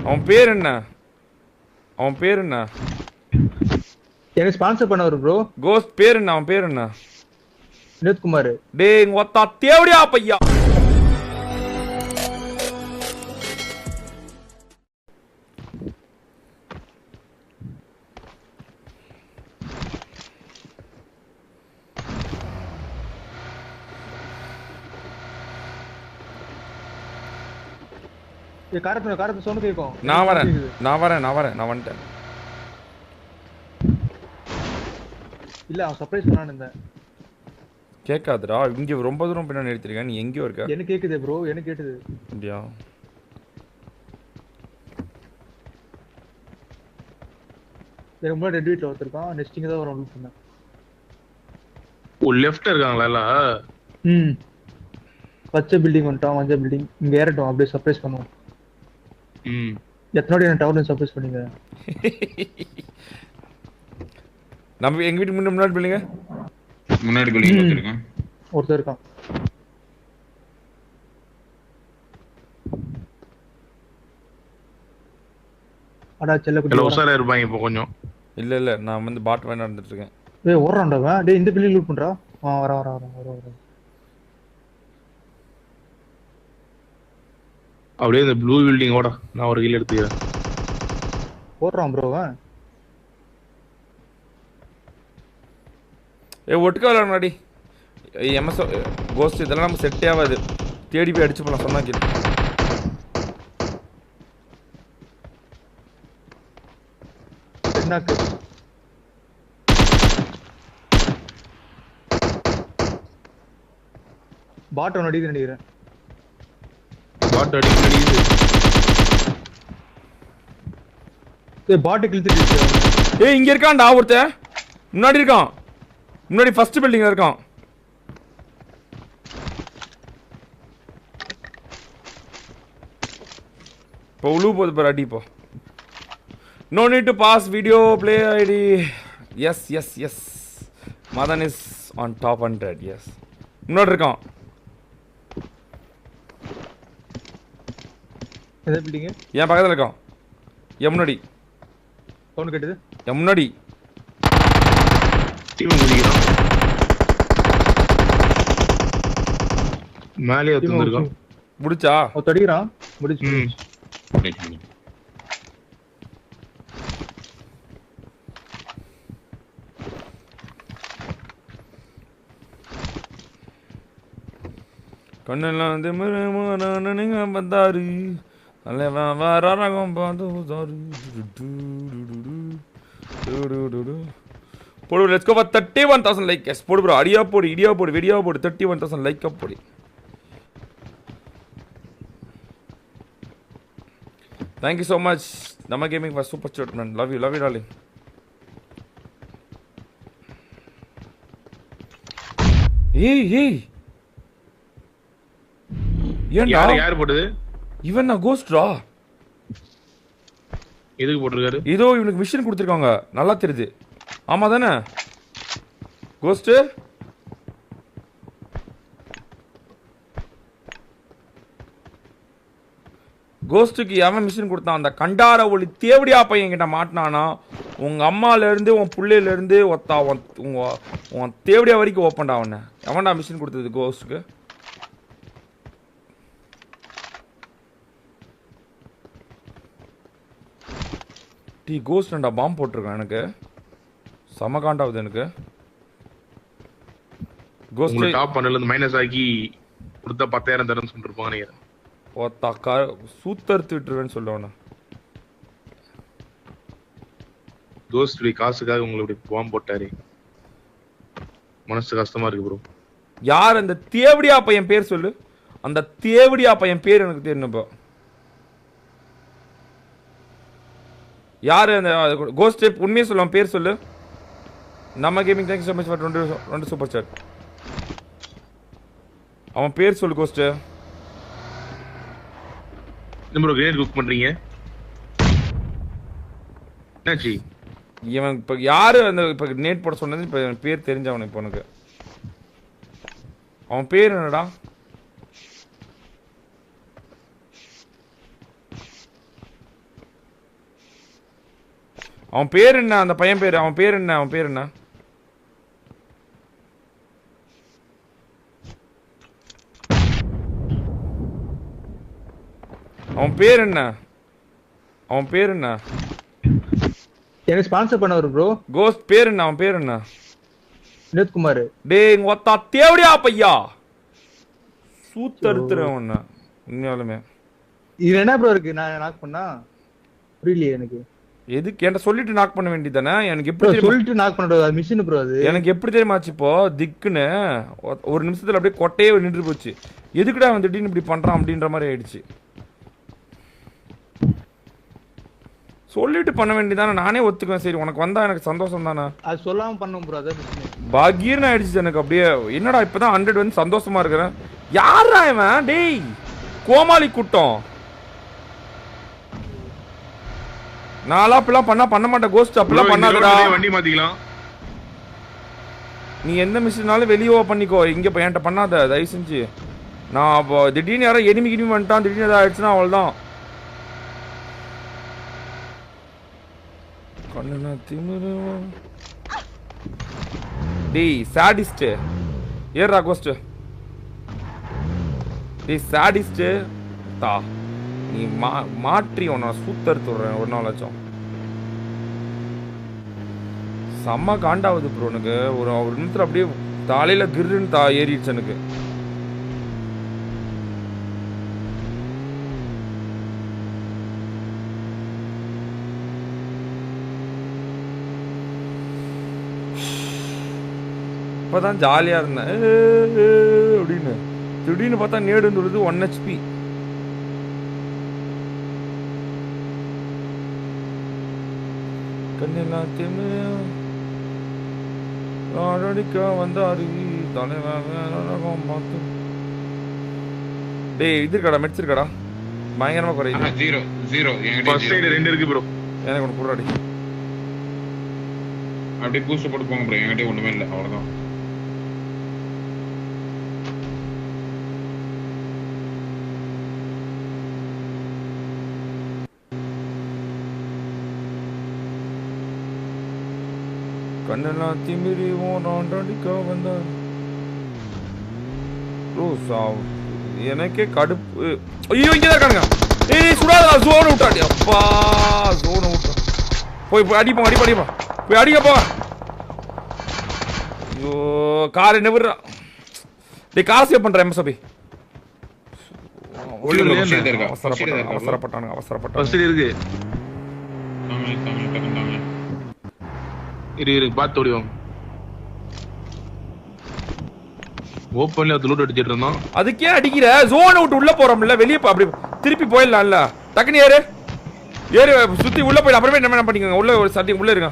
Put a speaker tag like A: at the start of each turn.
A: அவன் பேர் என்ன? அவன் பேர் என்ன?
B: எனக்கு ஸ்பான்சர் பண்ணவர் ப்ரோ.
A: கோஸ்ட் பேர் என்ன? அவன் பேர் என்ன?
B: வினோத் குமார்.
A: டேய் இங்க ஒத்தா தேவடியா பையா.
B: காரத்து சவுண்ட் கேட்கும்.
A: நான் வந்துட்டேன்.
B: இல்ல அவன் சர்ப்ரைஸ் பண்ணான்னு இருந்தேன்.
A: கேட்காதுடா, இங்க ரொம்ப தூரம் பின்னாடி நிறுத்திருக்கேன். நீ எங்கேயோ இருக்க?
B: எனக்கு கேக்குது ப்ரோ, எனக்கு கேட்டுது.
A: அப்படியா?
B: எனக்கு முன்னாடி ரெட் வீட்ல ஒருத்தருக்கான். நெக்ஸ்ட் இங்க தான் வரும் லூட் பண்ண.
C: ஓ லெஃப்ட் இருக்காங்களா எல்லாம்?
B: பச்சை பில்டிங் வந்துட்டான், மஞ்சள் பில்டிங். இங்க ஏறட்டும், அப்படியே சர்ப்ரைஸ் பண்ணுவோம். எத்தனோட என்ன டவர்ல சர்ப்ரைஸ் பண்ணீங்க?
A: நம்ம எங்க வீட்டு முன்னாடி பில்டிங்க.
D: முன்னாடி பில்டிங் வச்சிருக்கேன்.
B: ஒருத்தர் இருக்கான். அடா செல்ல குட்டி
C: உசாரா இருப்பாங்க இப்போ கொஞ்சம்.
A: இல்ல நான் வந்து பாட் வேணா நடந்துட்டு இருக்கேன்.
B: டேய் ஓடுறான்டா. டேய் இந்த பில்டிங் லூட் பண்றா. வர.
C: அப்படியே இந்த ப்ளூ பில்டிங்கோட நான் ஒரு கில் எடுத்துக்கிறேன்.
B: ஓடுறான் ப்ரோ.
A: ஒட்டுக்கா விளாடாடி. எம்எஸ் கோஸ்ட் இதெல்லாம் நம்ம செட்டே ஆகாது. தேடி போய் அடிச்சு போலாம் சொன்னா கேட்டு.
B: என்னக்கு பாட் ஒன்னு அடிக்குது நினைக்கிறேன்.
C: பாட் அடிக்குது.
B: ஏய் பாட் கிழிச்சிட்டு.
A: ஏய் இங்க இருக்கான்டா ஒருத்தன். முன்னாடி இருக்கான். முன்னாடி ஃபர்ஸ்ட் பில்டிங்ல இருக்கான். இப்போ உளவு போது பாரு அடி இப்போ. No need to pass video play ID. Yes. Madan is on top 100. Yes. முன்னாடி இருக்கான்.
B: எந்த பில்டிங்?
A: ஏன் பக்கத்துல இருக்கான். ஏன் முன்னாடி.
B: சவுண்ட் கேக்குது.
A: ஏன் முன்னாடி.
C: டீம் முடிக்கிறான். மேலே வந்துருக்கான்.
A: முடிச்சா?
B: அவ தடிக்குறான். முடிச்சு.
A: கண்ணெல்லாம் வந்து நீங்க வந்தாரு அல்லவன் வராரகம் பார்த்து போடு. Let's go for 31,000 like. Yes போடு ப்ரோ. அடியா போடு, இடியா போடு, வெடியா போடு. 31,000 லைக் அப் போடு. Thank you so much Nama Gaming for super chat man. Love you darling. Hey
C: யார் போடுது?
A: இவன் நான் கோஸ்ட்ரா.
C: எதுக்கு போட்டுருக்காரு?
A: ஏதோ இவனுக்கு மிஷன் கொடுத்துருக்காங்க. நல்லா தெரியுது. ஆமா தானே கோஸ்ட்? கோஸ்டுக்கு எவன் மிஷன் கொடுத்தான்? அந்த கண்டார ஒளி தேவடியா பையன் கிட்ட மாட்டினானா உங்க அம்மால இருந்து உன் புள்ளையில இருந்து ஒத்தா உன் தேவடியா வரைக்கும் ஓப்பன்டா. அவனை எவன்டா மிஷன் கொடுத்தது கோஸ்டுக்கு? கோஸ்டா பாம்பு போட்டிருக்கான். எனக்கு செம காண்டாவது. எனக்கு கோஸ்ட்
C: டாப் பண்ணல இருந்து மைனஸ் ஆகி கொடுத்தா 10,000 தரேன்னு சொல்லிருப்பாங்க நினைக்கிறேன்.
A: ஒத்தாக்கா சூத்தறுத்து விட்டுருவேன்னு சொல்லுவானா.
C: கோஸ்ட் காசுக்காக உங்களுக்கு பாம்பு போட்டாரு. மனசு கஷ்டமா இருக்கு ப்ரோ.
A: யார் அந்த தேவடியா பையன் பேர் சொல்லு. அந்த தேவடியா பையன் பேர் எனக்கு தெரியணும். இப்போ யாரு அந்த கோஸ்ட்? உண்மையை சொல்லுவான். பேர் சொல்லு. நம்ம gaming thanks so much for 2 super chat. அவன் பேர் சொல்லு கோஸ்ட்.
C: ப்ரோ கிரேட் குக் பண்றீங்க என்னாச்சு?
A: இவன் இப்போ யாரு அந்த இப்போ நேட் போட சொன்னது? இப்போ பேர் தெரிஞ்சவன். இப்போ உனக்கு அவன் பேர் என்னடா? அவன் பேர் என்ன அந்த பையன் பேரு அவன் பேர் என்ன அவன் பேர் என்ன அவன் பேர் என்ன அவன் பேர் என்ன
B: எனக்கு ஸ்பான்சர் பண்ணவர் ப்ரோ.
A: கோஸ்ட் பேர் என்ன அவன் பேர் என்ன
B: வினோத்குமார்.
A: டேய் இங்க ஒத்தா தேவடியா பையா சூத்தறுத்துறேன் உன்னை உண்மையாலுமே.
B: இது என்ன ப்ரோ இருக்கு நான் நாக் பண்ணா புரியலையே எனக்கு.
A: எதுக்கு என்கிட்ட சொல்லிட்டு நாக் பண்ண வேண்டியதானே? எனக்கு
B: ப்ரோ
A: எப்படி தெரியுமா
B: சொல்லிட்டு நாக் பண்ணுறது அது மிஷின் ப்ரோ அது.
A: எனக்கு எப்படி தெரியுமாச்சு இப்போ திக்குன்னு ஒரு நிமிஷத்துல அப்படியே கொட்டையே நின்று போச்சு. எதுக்குடா அவன் திடீர்னு இப்படி பண்றான் அப்படின்ற மாதிரி ஆயிடுச்சு. சொல்லிட்டு பண்ண வேண்டியதானே, நானே ஒத்துக்குவேன். சரி உனக்கு வந்தா எனக்கு சந்தோஷம் தானே.
B: அது சொல்லாம பண்ணோம் ப்ரோ அதான் மிஷின்.
A: பாகீர்னு ஆயிடுச்சு எனக்கு அப்படியே. என்னடா இப்பதான் 100 வந்து சந்தோஷமா இருக்கிறேன். யாரா இவன்? டேய் கோமாளி கூட்டம். நாளா அப்படிலாம் பண்ண மாட்டேன் கோஸ்ட். அப்படிலாம் பண்ணாதடா.
C: வண்டி மாத்திக்கலாம்.
A: நீ எந்த மிஷினாலும் வெளியே பண்ணிக்கோ, இங்க என்கிட்ட பண்ணாத தயவு செஞ்சு. நான் திடீர்னு யாரோ எனிமி கினிமி வந்துட்டான் திடீர்னு ஏதாவது ஆயிடுச்சுன்னா அவ்வளோதான். கண்ணு திமிரு. டேய் சாடிஸ்ட் ஏறா கோஸ்ட். டேய் சாடிஸ்ட் தா நீ மாற்றி உன்னை சூத்தறுத்துடுறேன் ஒரு நாளாச்சும். செம்ம காண்டாவது ப்ரோ எனக்கு. ஒரு நிமிஷத்துல அப்படியே தலையில கிருன்னு ஏறிடுச்சு எனக்கு. இப்பதான் ஜாலியா இருந்தேன் அப்படின்னு. திடீர்னு பார்த்தா நேடுன்றது 1 HP. கண்ணெல்லாம் திமிக்க வந்தாரு தலைவன் பார்த்து. டேய் இது இருக்கடா மெட்ஸ் இருக்கடா பயங்கரமா குறையுது.
D: 0
C: ஃபர்ஸ்ட் எய்ட் 2 இருக்கு ப்ரோ.
A: எனக்கு ஒன்று குடுறாடி.
D: அப்படியே பூஸ்ட் போட்டு போங்க ப்ரோ. என்கிட்ட ஒண்ணுமே இல்லை அவ்வளவுதான்.
A: கண்ணெல்லாம் திமிரி ஓடாண்டிக்க வந்தார். எனக்கே கடுப்பு. ஐயோ இங்கதான் இருக்கானுங்க. ஏய் சுடாதா ஜோனை விட்டாடி. அப்பா ஜோனை விட்டா. போய் அடிப்போம் அடிப்போம் போய் அடிக்க போ. ஐயோ கார் என்ன விடுறா. டேய் கார் சேவ் பண்றேன் எம்எஸ்பி. அவசரப்பட்டானுங்க அவசரப்பட்டானுங்க.
C: ஃபர்ஸ்ட் இருக்கு இரு பாத்து ஓடிவாங்க. ஓப்பன்ல அது லூட் அடிச்சிட்டு இருந்தோம்.
A: அதுக்கே அடிக்கிற? ஜோனை விட்டு உள்ள போறோம்ல வெளியே அப்படி திருப்பி போயிடலாம்ல. டக்குனு ஏறு சுத்தி உள்ள போயிடு. அப்புறமே என்ன பண்ணிக்கோங்க. உள்ள ஒரு சட்டி உள்ள இருங்க.